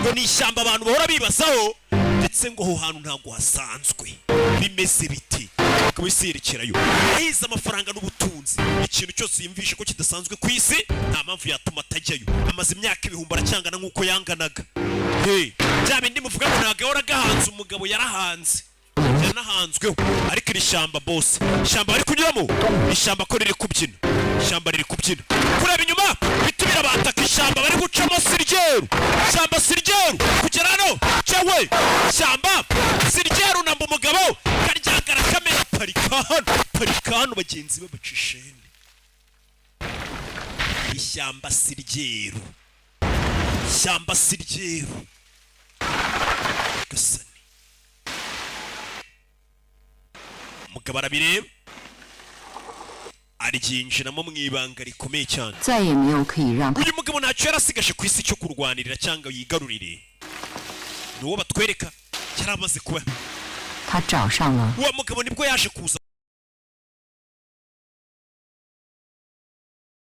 ngo ni ishyamba abantu bahora bibazaho ndetse ngo aho hantu ntabwo hasanzwe bimeze biti akabiserekerayo ahize amafaranga n'ubutunzi ikintu cyose yimvishe ko kidasanzwe ku isi nta mpamvu yatuma atajyayo amaze imyaka ibihumbi aracyangana nk'uko yanganaga bya bindi muvuga ngo ntabwo ahora gahanze umugabo yarahanze yanahanzweho ariko iri shyamba bose ishyamba bari kunyuramo ishyamba ko riri kubyina ishyamba riri kubyina kureba inyuma biti birabataka ishyamba bari gucamo siryeru ishyamba siryeru kugera hano cyewe ishyamba siryeru namba umugabo karyagara kamera parika hano bagenzi babacishene ishyamba siryeru ishyamba siryeru gasani umugabo arabireba aryinjiramo mu ibanga rikomeye cyane uyu mugabo ntacyo yarasigaje ku isi cyo kurwanirira cyangwa yigarurire ni uwo batwereka yari amaze kuba uwo mugabo nibwo yaje kuza